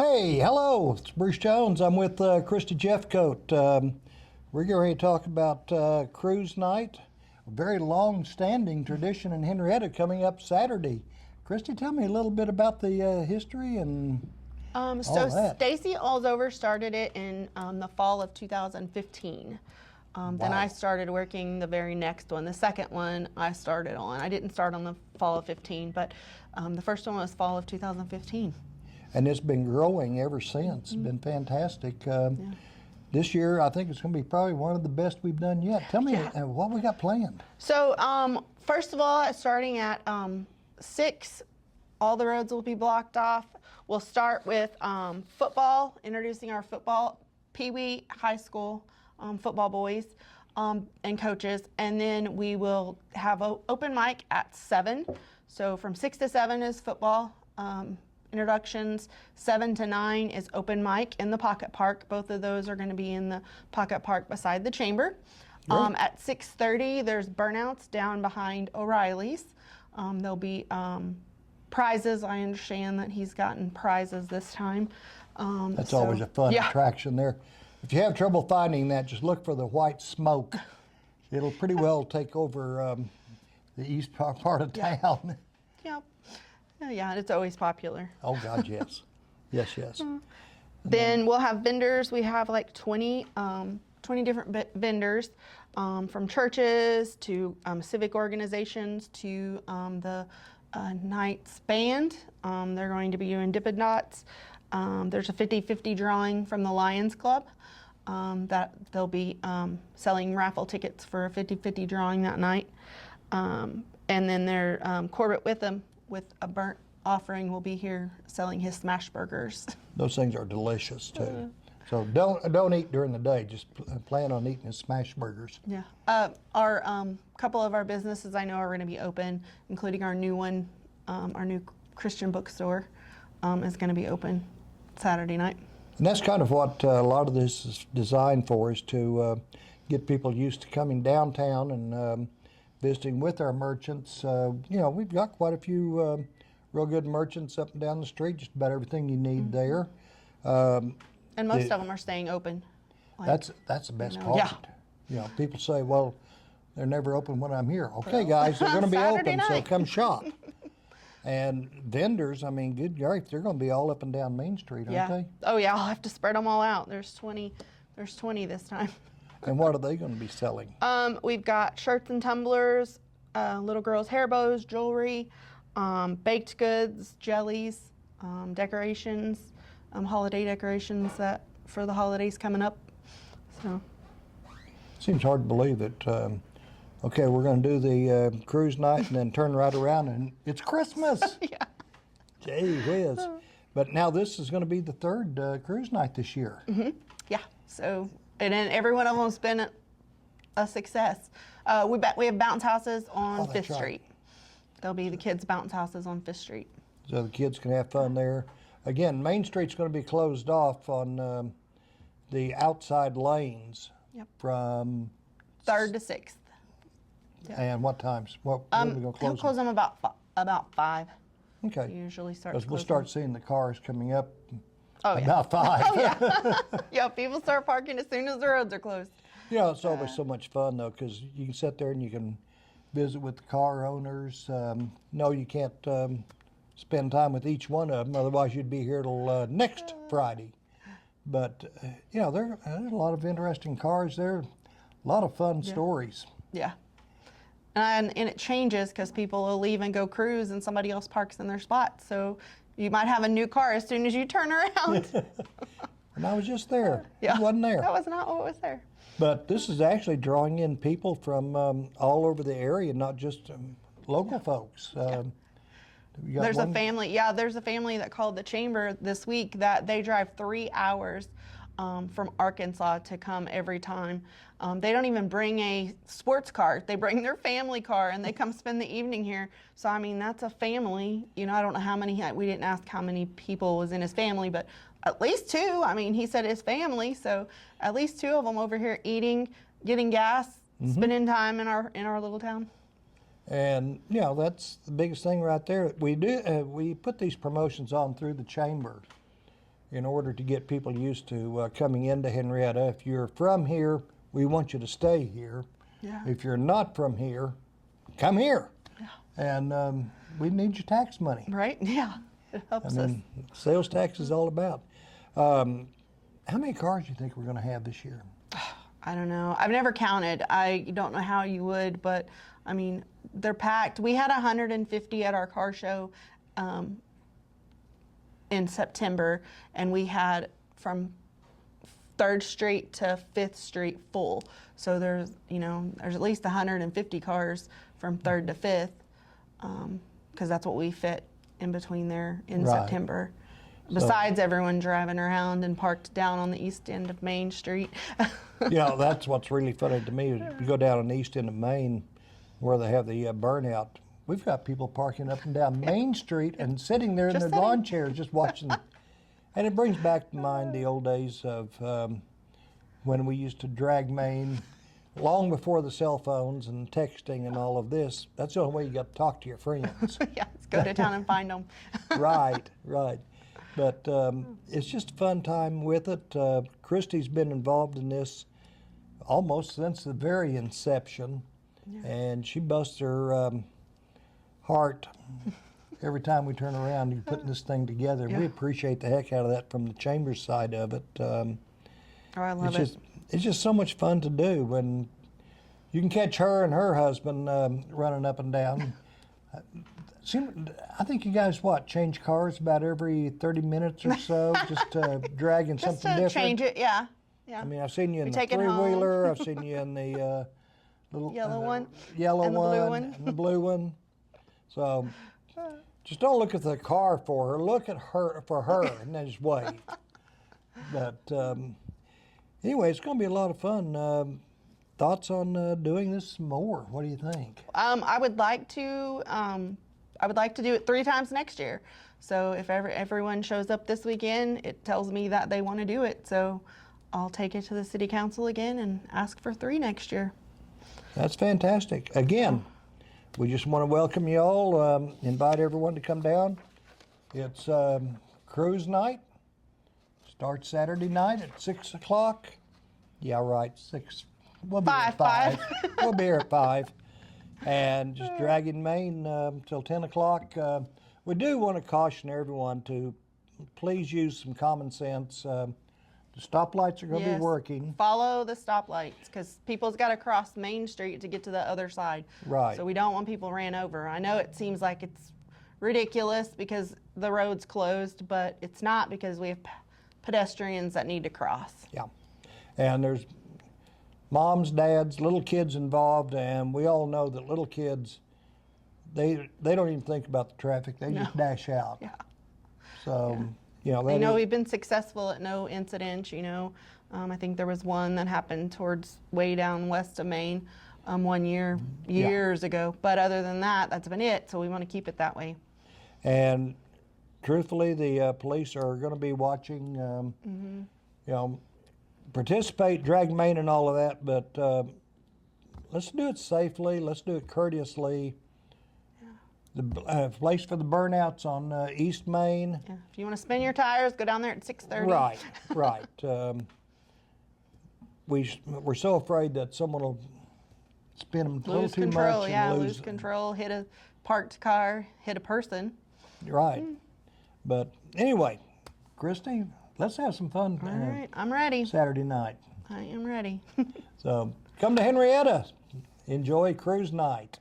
Hey, hello, it's Bruce Jones. I'm with Christy Jeffcoat. We're going to talk about Curise Knight, a very long-standing tradition in Henrietta coming up Saturday. Christy, tell me a little bit about the history and all that. Stacy Alsover started it in the fall of 2015. Then I started working the very next one. The second one I started on. I didn't start on the fall of 15, but the first one was fall of 2015. And it's been growing ever since. It's been fantastic. This year, I think it's going to be probably one of the best we've done yet. Tell me what we got planned. So, first of all, starting at 6, all the roads will be blocked off. We'll start with football, introducing our football, Pee Wee high school football boys and coaches. And then we will have an open mic at 7. So from 6 to 7 is football introductions. 7 to 9 is open mic in the Pocket Park. Both of those are going to be in the Pocket Park beside the chamber. At 6:30, there's burnouts down behind O'Reilly's. There'll be prizes. I understand that he's gotten prizes this time. That's always a fun attraction there. If you have trouble finding that, just look for the white smoke. It'll pretty well take over the east part of town. Yep. Yeah, it's always popular. Oh, God, yes. Yes. Then we'll have vendors. We have like 20 different vendors, from churches to civic organizations to the Knights Band. They're going to be doing Dippin' Dots. There's a 50-50 drawing from the Lions Club that they'll be selling raffle tickets for a 50-50 drawing that night. And then Corbett Witham with a burnt offering will be here selling his smash burgers. Those things are delicious too. So don't eat during the day. Just plan on eating his smash burgers. Yeah. Our couple of our businesses I know are going to be open, including our new one, our new Christian bookstore is going to be open Saturday night. And that's kind of what a lot of this is designed for, is to get people used to coming downtown and visiting with our merchants. We've got quite a few real good merchants up and down the street, just about everything you need there. And most of them are staying open. That's the best part. Yeah. People say, well, they're never open when I'm here. Okay, guys, they're going to be open, so come shop. And vendors, I mean, good grief, they're going to be all up and down Main Street, aren't they? Oh, yeah, I'll have to spread them all out. There's 20 this time. And what are they going to be selling? We've got shirts and tumblers, little girls' hair bows, jewelry, baked goods, jellies, decorations, holiday decorations that for the holidays coming up. So seems hard to believe that. Okay, we're going to do the Curise Night and then turn right around and it's Christmas. Yeah. Gee whiz. But now this is going to be the third Curise Night this year. Yeah. So, and then every one of them's been a success. We have bounce houses on 5th Street. There'll be the kids' bounce houses on 5th Street. So the kids can have fun there. Again, Main Street's going to be closed off on the outside lanes from 3rd to 6th. And what times? What are we going to close? He'll close them about 5. Okay. He usually starts. Because we'll start seeing the cars coming up about 5. Oh, yeah. Yeah, people start parking as soon as the roads are closed. Yeah, it's always so much fun though, because you can sit there and you can visit with the car owners. No, you can't spend time with each one of them, otherwise you'd be here till next Friday. But there's a lot of interesting cars there, a lot of fun stories. Yeah. And it changes because people will leave and go cruise and somebody else parks in their spot. So you might have a new car as soon as you turn around. And I was just there. Yeah. It wasn't there. That was not what was there. But this is actually drawing in people from all over the area, not just local folks. There's a family. Yeah, there's a family that called the chamber this week that they drive 3 hours from Arkansas to come every time. They don't even bring a sports car. They bring their family car and they come spend the evening here. So, I mean, that's a family. I don't know how many, we didn't ask how many people was in his family, but at least 2. I mean, he said his family. So at least 2 of them over here eating, getting gas, spending time in our little town. And that's the biggest thing right there. We put these promotions on through the chamber. in order to get people used to coming into Henrietta. If you're from here, we want you to stay here. Yeah. If you're not from here, come here. Yeah. And we need your tax money. Right? Yeah. It helps us. Sales tax is all about. How many cars do you think we're going to have this year? I don't know. I've never counted. I don't know how you would, but I mean, they're packed. We had 150 at our car show in September, and we had from 3rd Street to 5th Street full. So there's at least 150 cars from 3rd to 5th, because that's what we fit in between there in Right. September. Besides everyone driving around and parked down on the east end of Main Street. That's what's really funny to me. You go down on the east end of Maine where they have the burnout. We've got people parking up and down Main Street and sitting there in Just their lawn chairs just watching. And it brings back to mind the old days of when we used to drag Maine long before the cell phones and texting and all of this. That's the only way you got to talk to your friends. Yeah, let's go to town and find them. Right. But it's just a fun time with it. Christy's been involved in this almost since the very inception, and she busts her heart every time we turn around. You're putting this thing together. Yeah. We appreciate the heck out of that from the Chambers side of it. I love it. It's just so much fun to do when you can catch her and her husband running up and down. I think you guys, change cars about every 30 minutes or so, just dragging Just something to different? change it, yeah. I mean, I've seen you in We the take it home. three-wheeler, I've seen you in the little Yellow one yellow and the blue one. and the blue one. So just don't look at the car for her, look at her for her, and then just wave. But anyway, it's going to be a lot of fun. Thoughts on doing this more? What do you think? I would like to do it 3 times next year. So if everyone shows up this weekend, it tells me that they want to do it. So I'll take it to the city council again and ask for 3 next year. That's fantastic. Again, we just want to welcome you all, invite everyone to come down. It's Curise Night. Starts Saturday night at 6 o'clock. Yeah, right, 6. We'll be here at 5. We'll be here at 5. And just dragging Maine till 10 o'clock. We do want to caution everyone to please use some common sense. The stoplights are going to be working. Follow the stoplights, because people's got to cross Main Street to get to the other side. Right. So we don't want people ran over. I know it seems like it's ridiculous because the road's closed, but it's not, because we have pedestrians that need to cross. Yeah. And there's moms, dads, little kids involved, and we all know that little kids, they don't even think about the traffic. They just dash out. Yeah. So, We've been successful at no incidents, I think there was one that happened towards way down west of Maine one year, years ago. But other than that, that's been it. So we want to keep it that way. And truthfully, the police are going to be watching, participate, drag Maine and all of that, but let's do it safely. Let's do it courteously. The place for the burnouts on East Main. Yeah. If you want to spin your tires, go down there at 6:30. Right. We're so afraid that someone will spin them a little Lose too control, much. And lose control, hit a parked car, hit a person. Right. But anyway, Christy, let's have some fun. All right, I'm ready. Saturday night. I am ready. So come to Henrietta. Enjoy Curise Night.